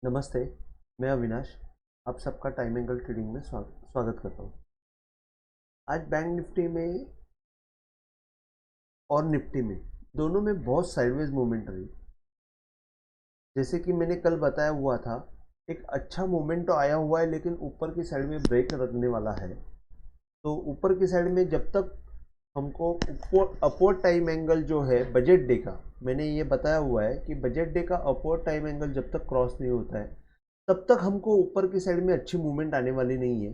नमस्ते, मैं अविनाश। आप सबका टाइम एंगल ट्रेडिंग में स्वागत करता हूँ। आज बैंक निफ्टी में और निफ्टी में दोनों में बहुत साइडवेज मूवमेंट रही। जैसे कि मैंने कल बताया हुआ था, एक अच्छा मूवमेंट तो आया हुआ है लेकिन ऊपर की साइड में ब्रेक लगने वाला है। तो ऊपर की साइड में जब तक हमको अपवर्ड टाइम एंगल जो है बजट डे का, मैंने ये बताया हुआ है कि बजट डे का अपवर्ड टाइम एंगल जब तक क्रॉस नहीं होता है तब तक हमको ऊपर की साइड में अच्छी मूवमेंट आने वाली नहीं है।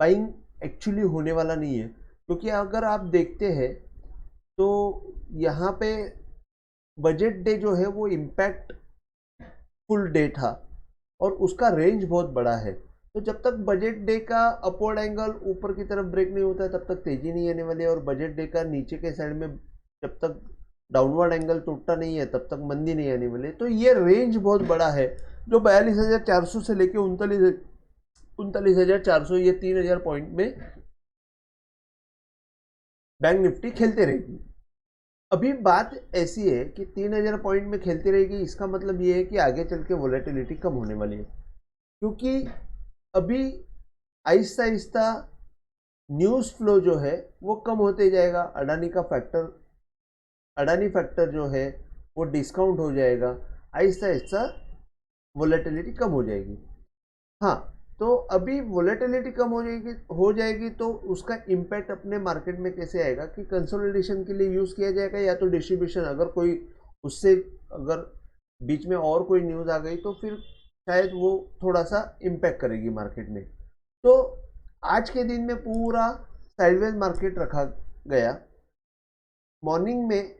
बाइंग एक्चुअली होने वाला नहीं है, क्योंकि अगर आप देखते हैं तो यहाँ पे बजट डे जो है वो इम्पैक्ट फुल डे था और उसका रेंज बहुत बड़ा है। तो जब तक बजट डे का अपवर्ड एंगल ऊपर की तरफ ब्रेक नहीं होता है तब तक तेजी नहीं आने वाली है, और बजट डे का नीचे के साइड में जब तक डाउनवर्ड एंगल टूटता नहीं है तब तक मंदी नहीं आने वाली है। तो ये रेंज बहुत बड़ा है जो 42,400 से लेके 39,400, ये 3,000 पॉइंट में बैंक निफ्टी खेलते रहेगी। अभी बात ऐसी है कि 3,000 पॉइंट में खेलती रहेगी, इसका मतलब ये है कि आगे चल के वोलेटिलिटी कम होने वाली है, क्योंकि अभी आहिस्ता आहिस्ता न्यूज़ फ्लो जो है वो कम होते जाएगा। अडानी फैक्टर जो है वो डिस्काउंट हो जाएगा, आहिस्ता आहिस्ता वोलेटिलिटी कम हो जाएगी। हाँ, तो अभी वोलेटिलिटी कम हो जाएगी तो उसका इम्पैक्ट अपने मार्केट में कैसे आएगा कि कंसोलिडेशन के लिए यूज़ किया जाएगा, या तो डिस्ट्रीब्यूशन, अगर कोई उससे अगर बीच में और कोई न्यूज़ आ गई तो फिर शायद वो थोड़ा सा इम्पैक्ट करेगी मार्केट में। तो आज के दिन में पूरा साइडवेज मार्केट रखा गया। मॉर्निंग में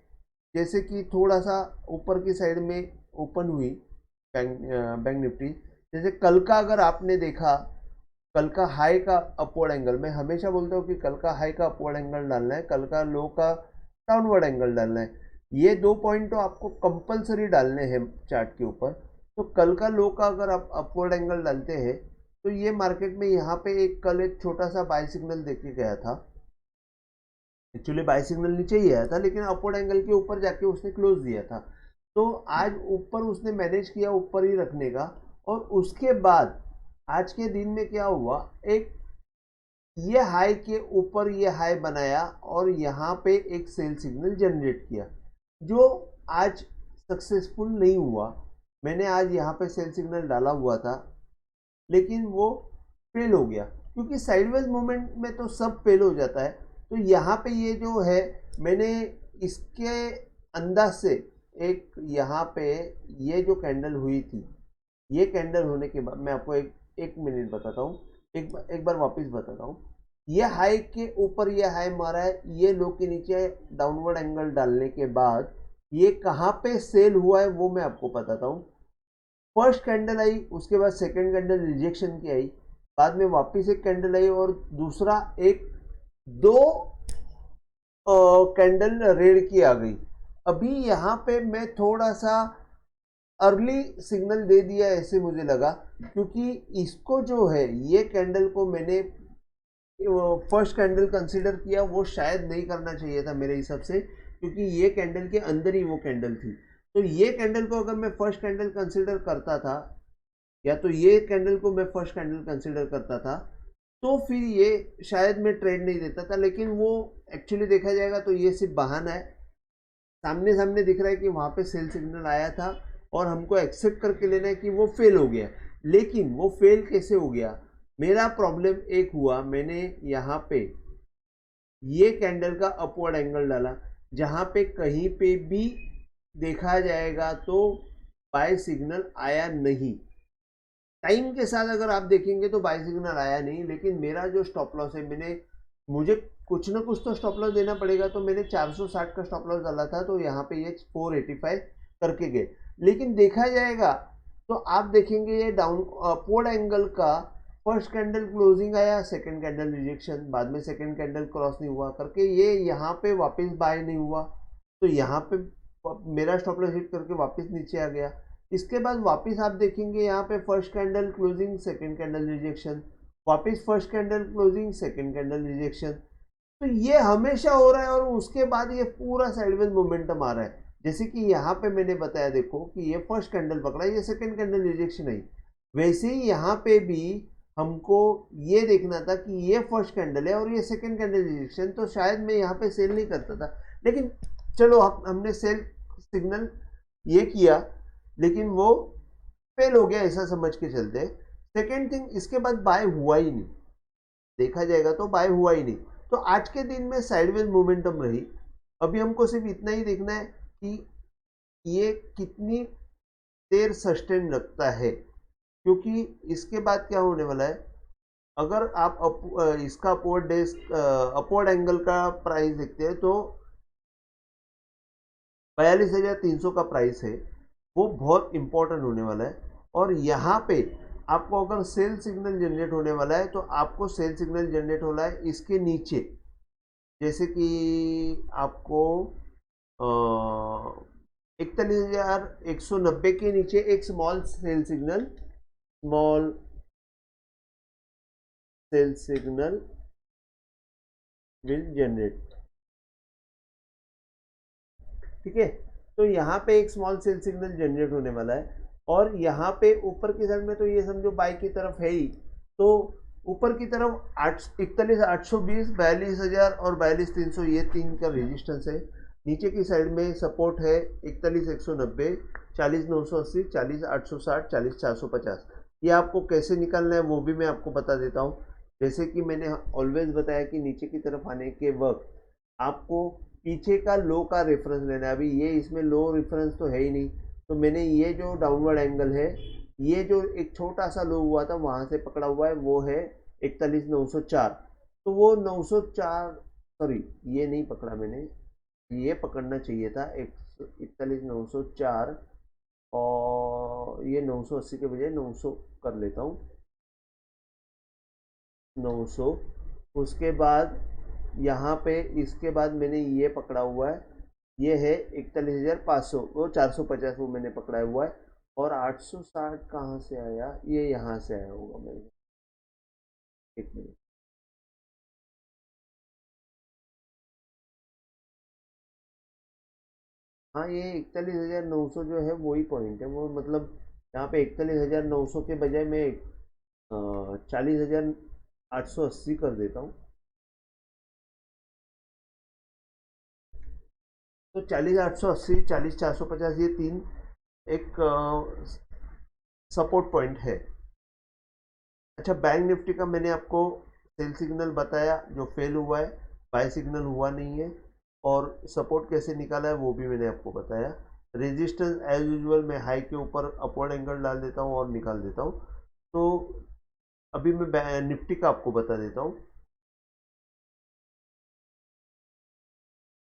जैसे कि थोड़ा सा ऊपर की साइड में ओपन हुई बैंक निफ्टी। जैसे कल का अगर आपने देखा, कल का हाई का अपवर्ड एंगल, मैं हमेशा बोलता हूँ कि कल का हाई का अपवर्ड एंगल डालना है, कल का लो का डाउनवर्ड एंगल डालना है। ये 2 पॉइंट तो आपको कंपलसरी डालने हैं चार्ट के ऊपर। तो कल का लो का अगर आप अपवर्ड एंगल डालते हैं तो ये मार्केट में यहाँ पे कल एक छोटा सा बाय सिग्नल देके गया था। एक्चुअली बाय सिग्नल नीचे ही आया था लेकिन अपवर्ड एंगल के ऊपर जाके उसने क्लोज दिया था। तो आज ऊपर उसने मैनेज किया ऊपर ही रखने का, और उसके बाद आज के दिन में क्या हुआ, एक ये हाई के ऊपर ये हाई बनाया और यहाँ पे एक सेल सिग्नल जनरेट किया, जो आज सक्सेसफुल नहीं हुआ। मैंने आज यहाँ पे सेल सिग्नल डाला हुआ था लेकिन वो फेल हो गया, क्योंकि साइडवेज मूवमेंट में तो सब फेल हो जाता है। तो यहाँ पे ये जो है, मैंने इसके अंदाज से एक यहाँ पे ये जो कैंडल हुई थी, ये कैंडल होने के बाद मैं आपको एक एक मिनट बताता हूँ, एक बार वापस बताता हूँ। ये हाई के ऊपर ये हाई मारा है, ये लो के नीचे डाउनवर्ड एंगल डालने के बाद ये कहाँ पे सेल हुआ है वो मैं आपको बताता हूँ। फर्स्ट कैंडल आई, उसके बाद सेकंड कैंडल रिजेक्शन की आई, बाद में वापस एक कैंडल आई और दूसरा एक दो कैंडल रेड की आ गई। अभी यहाँ पे मैं थोड़ा सा अर्ली सिग्नल दे दिया ऐसे मुझे लगा, क्योंकि इसको जो है ये कैंडल को मैंने फर्स्ट कैंडल कंसीडर किया, वो शायद नहीं करना चाहिए था मेरे हिसाब से, क्योंकि ये कैंडल के अंदर ही वो कैंडल थी। तो ये कैंडल को अगर मैं फर्स्ट कैंडल कंसीडर करता था, या तो ये कैंडल को मैं फर्स्ट कैंडल कंसीडर करता था, तो फिर ये शायद मैं ट्रेड नहीं देता था। लेकिन वो एक्चुअली देखा जाएगा तो ये सिर्फ बहाना है। सामने सामने दिख रहा है कि वहाँ पे सेल सिग्नल आया था और हमको एक्सेप्ट करके लेना है कि वो फेल हो गया। लेकिन वो फेल कैसे हो गया, मेरा प्रॉब्लम एक हुआ, मैंने यहाँ पे ये कैंडल का अपवर्ड एंगल डाला, जहाँ पे कहीं पे भी देखा जाएगा तो बाय सिग्नल आया नहीं। टाइम के साथ अगर आप देखेंगे तो बाय सिग्नल आया नहीं, लेकिन मेरा जो स्टॉप लॉस है, मुझे कुछ ना कुछ तो स्टॉप लॉस देना पड़ेगा, तो मैंने 460 का स्टॉप लॉस डाला था, तो यहाँ पे ये 485 करके गए। लेकिन देखा जाएगा तो आप देखेंगे ये डाउन अपवर्ड एंगल का फर्स्ट कैंडल क्लोजिंग आया, सेकंड कैंडल रिजेक्शन, बाद में सेकंड कैंडल क्रॉस नहीं हुआ करके ये यहाँ पे वापस बाय नहीं हुआ, तो यहाँ पे मेरा स्टॉप लॉस हिट करके वापस नीचे आ गया। इसके बाद वापस आप देखेंगे यहाँ पे first candle closing, second candle rejection, वापस first candle closing, second candle rejection. तो ये हमेशा हो रहा है और उसके बाद ये पूरा साइडवेज मोमेंटम आ रहा है। जैसे कि यहाँ पे मैंने बताया, देखो कि ये फर्स्ट कैंडल पकड़ा, ये सेकंड कैंडल रिजेक्शन आई, वैसे ही यहाँ पे भी हमको ये देखना था कि ये फर्स्ट कैंडल है और ये सेकंड कैंडल रिजेक्शन, तो शायद मैं यहाँ पे सेल नहीं करता था, लेकिन चलो हमने सेल सिग्नल ये किया, लेकिन वो फेल हो गया ऐसा समझ के चलते। सेकेंड थिंग, इसके बाद बाय हुआ ही नहीं, देखा जाएगा तो बाय हुआ ही नहीं, तो आज के दिन में साइडवेज मोमेंटम रही। अभी हमको सिर्फ इतना ही देखना है कि ये कितनी देर सस्टेन रखता है, क्योंकि इसके बाद क्या होने वाला है, अगर आप इसका अपवर्ड एंगल का प्राइस देखते हैं तो 42,300 का प्राइस है, वो बहुत इंपॉर्टेंट होने वाला है। और यहाँ पे आपको अगर सेल सिग्नल जनरेट होने वाला है, तो आपको सेल सिग्नल जनरेट हो रहा है इसके नीचे, जैसे कि आपको 41,190 के नीचे एक small cell signal will generate, ठीक है। तो यहाँ पे एक स्मॉल सेल सिग्नल जनरेट होने वाला है, और यहाँ पे ऊपर की साइड में तो ये समझो बाई की तरफ है ही, तो ऊपर की तरफ 41,820, 42,000 और 42,300 ये तीन का रेजिस्टेंस है। नीचे की साइड में सपोर्ट है 41,190, 40,980, 40,860, 40,450। ये आपको कैसे निकालना है वो भी मैं आपको बता देता हूँ। जैसे कि मैंने ऑलवेज बताया कि नीचे की तरफ आने के वक्त आपको पीछे का लो का रेफरेंस लेना है। अभी ये इसमें लो रेफरेंस तो है ही नहीं, तो मैंने ये जो डाउनवर्ड एंगल है, ये जो एक छोटा सा लो हुआ था वहाँ से पकड़ा हुआ है, वो है 41,904। तो वो 904, सॉरी ये नहीं पकड़ा मैंने, ये पकड़ना चाहिए था 41,904, और ये 980 के बजाय 900 कर लेता हूँ, 900। उसके बाद यहाँ पे इसके बाद मैंने ये पकड़ा हुआ है, ये है 41,500, वो 450 वो मैंने पकड़ा हुआ है। और 860 कहाँ से आया, ये यहाँ से आया होगा मेरे, एक मिनट, हाँ ये 41,900 जो है वही पॉइंट है, वो मतलब यहाँ पे 41,900 के बजाय मैं 40,880 कर देता हूँ। तो 40,880, 40,450 ये तीन एक सपोर्ट पॉइंट है। अच्छा, बैंक निफ्टी का मैंने आपको सेल सिग्नल बताया जो फेल हुआ है, बाय सिग्नल हुआ नहीं है, और सपोर्ट कैसे निकाला है वो भी मैंने आपको बताया। रेजिस्टेंस एज यूजुअल मैं हाई के ऊपर अपवर्ड एंगल डाल देता हूँ और निकाल देता हूँ। तो अभी मैं निफ्टी का आपको बता देता हूँ।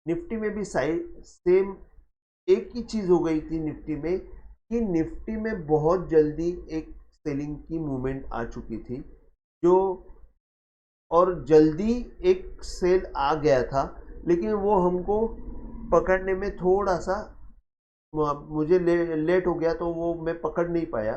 निफ्टी में भी साइड सेम एक ही चीज हो गई थी निफ्टी में, कि निफ्टी में बहुत जल्दी एक सेलिंग की मूवमेंट आ चुकी थी, जो और जल्दी एक सेल आ गया था, लेकिन वो हमको पकड़ने में थोड़ा सा मुझे लेट हो गया, तो वो मैं पकड़ नहीं पाया।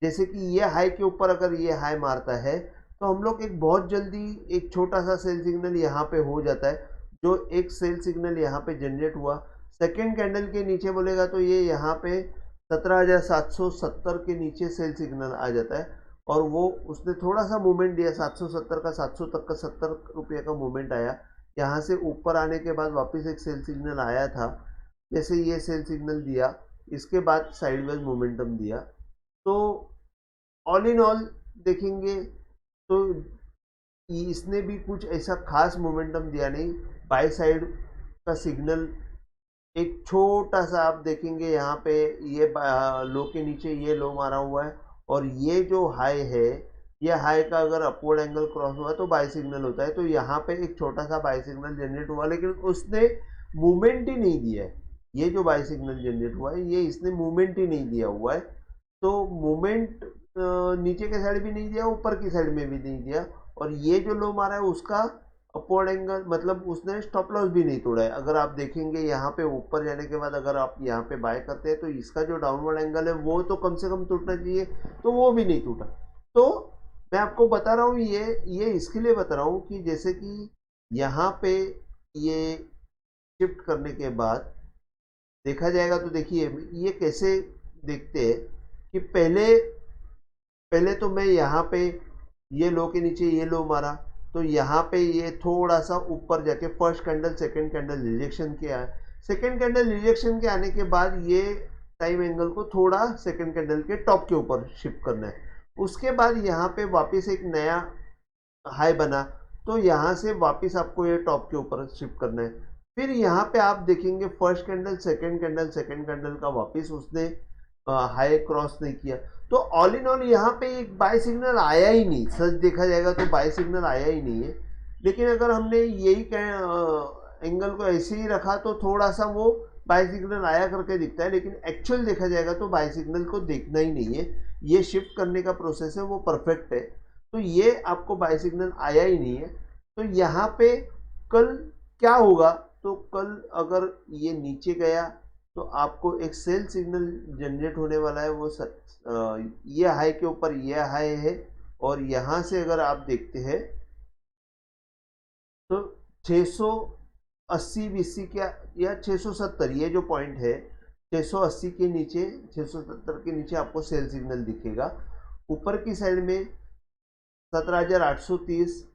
जैसे कि ये हाई के ऊपर अगर ये हाई मारता है, तो हम लोग एक बहुत जल्दी एक छोटा सा सेल सिग्नल यहाँ पे हो जाता है, जो एक सेल सिग्नल यहाँ पे जनरेट हुआ। सेकेंड कैंडल के नीचे बोलेगा तो ये यहाँ पे 17,770 के नीचे सेल सिग्नल आ जाता है, और वो उसने थोड़ा सा मूवमेंट दिया, 770 का 700 तक का 70 रुपये का मूवमेंट आया। यहाँ से ऊपर आने के बाद वापस एक सेल सिग्नल आया था, जैसे ये सेल सिग्नल दिया, इसके बाद साइडवेज मोमेंटम दिया। तो ऑल इन ऑल देखेंगे तो इसने भी कुछ ऐसा खास मोमेंटम दिया नहीं। बाय साइड का सिग्नल एक छोटा सा आप देखेंगे, यहाँ पे ये लो के नीचे ये लो मारा हुआ है, और ये जो हाई है, ये हाई का अगर अपवर्ड एंगल क्रॉस हुआ तो बाय सिग्नल होता है। तो यहाँ पे एक छोटा सा बाय सिग्नल जनरेट हुआ, लेकिन उसने मूवमेंट ही नहीं दिया है। ये जो बाय सिग्नल जनरेट हुआ है, ये इसने मूवमेंट ही नहीं दिया हुआ है। तो मूवमेंट नीचे के साइड भी नहीं दिया, ऊपर की साइड में भी नहीं दिया, और ये जो लो मारा है उसका अपवर्ड एंगल, मतलब उसने स्टॉप लॉस भी नहीं तोड़ा है। अगर आप देखेंगे यहाँ पे ऊपर जाने के बाद अगर आप यहाँ पे बाय करते हैं, तो इसका जो डाउनवर्ड एंगल है वो तो कम से कम टूटना चाहिए, तो वो भी नहीं टूटा। तो मैं आपको बता रहा हूँ, ये इसके लिए बता रहा हूँ कि जैसे कि यहाँ पे ये शिफ्ट करने के बाद देखा जाएगा तो देखिए ये कैसे देखते हैं कि पहले पहले तो मैं यहाँ पे ये लो के नीचे ये लो मारा, तो यहाँ पे ये थोड़ा सा ऊपर जाके first candle second candle rejection के आया, सेकंड कैंडल रिजेक्शन के आने के बाद ये टाइम एंगल को थोड़ा सेकंड कैंडल के टॉप के ऊपर शिफ्ट करना है। उसके बाद यहाँ पे वापस एक नया हाई बना, तो यहाँ से वापस आपको ये टॉप के ऊपर शिफ्ट करना है। फिर यहाँ पे आप देखेंगे फर्स्ट कैंडल सेकंड कैंडल का वापस उसने हाई क्रॉस नहीं किया, तो ऑल इन ऑल यहाँ पे एक बाय सिग्नल आया ही नहीं। सच देखा जाएगा तो बाय सिग्नल आया ही नहीं है। लेकिन अगर हमने यही एंगल को ऐसे ही रखा तो थोड़ा सा वो बाय सिग्नल आया करके दिखता है, लेकिन एक्चुअल देखा जाएगा तो बाय सिग्नल को देखना ही नहीं है। ये शिफ्ट करने का प्रोसेस है वो परफेक्ट है, तो ये आपको बाय सिग्नल आया ही नहीं है। तो यहाँ पे कल क्या होगा, तो कल अगर ये नीचे गया तो आपको एक सेल सिग्नल जनरेट होने वाला है। वो ये हाई के ऊपर ये हाई है, और यहाँ से अगर आप देखते हैं तो 680 बीसी क्या या 670, ये जो पॉइंट है 680 के नीचे 670 के नीचे आपको सेल सिग्नल दिखेगा। ऊपर की साइड में 17,830,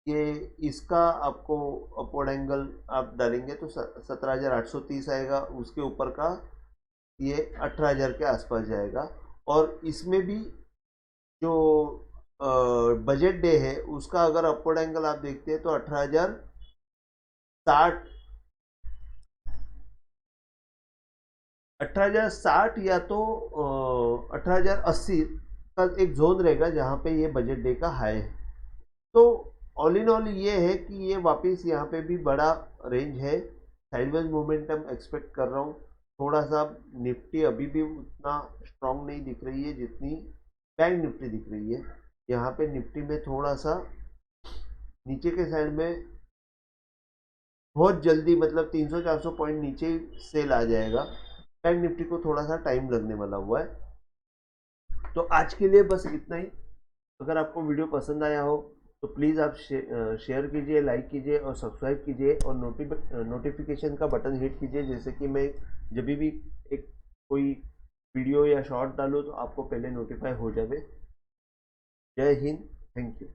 ये इसका आपको अपवर्ड एंगल आप डालेंगे तो 17,830 आएगा। उसके ऊपर का ये 18,000 के आसपास जाएगा। और इसमें भी जो बजट डे है उसका अगर अपवर्ड एंगल आप देखते हैं तो 18,060 18,060 या तो 18,080 का एक जोन रहेगा जहाँ पे ये बजट डे का हाई है। तो ऑल इन ऑल ये है कि ये वापस यहाँ पे भी बड़ा रेंज है, साइडवेज मोमेंटम एक्सपेक्ट कर रहा हूँ। थोड़ा सा निफ्टी अभी भी उतना स्ट्रांग नहीं दिख रही है जितनी बैंक निफ्टी दिख रही है। यहाँ पे निफ्टी में थोड़ा सा नीचे के साइड में बहुत जल्दी, मतलब 300-400 पॉइंट नीचे सेल आ जाएगा। बैंक निफ्टी को थोड़ा सा टाइम लगने वाला हुआ है। तो आज के लिए बस इतना ही। अगर आपको वीडियो पसंद आया हो तो प्लीज़ आप शेयर कीजिए, लाइक कीजिए और सब्सक्राइब कीजिए, और नोटिफिकेशन का बटन हिट कीजिए, जैसे कि मैं जब भी एक कोई वीडियो या शॉर्ट डालूँ तो आपको पहले नोटिफाई हो जाए। जय हिंद, थैंक यू।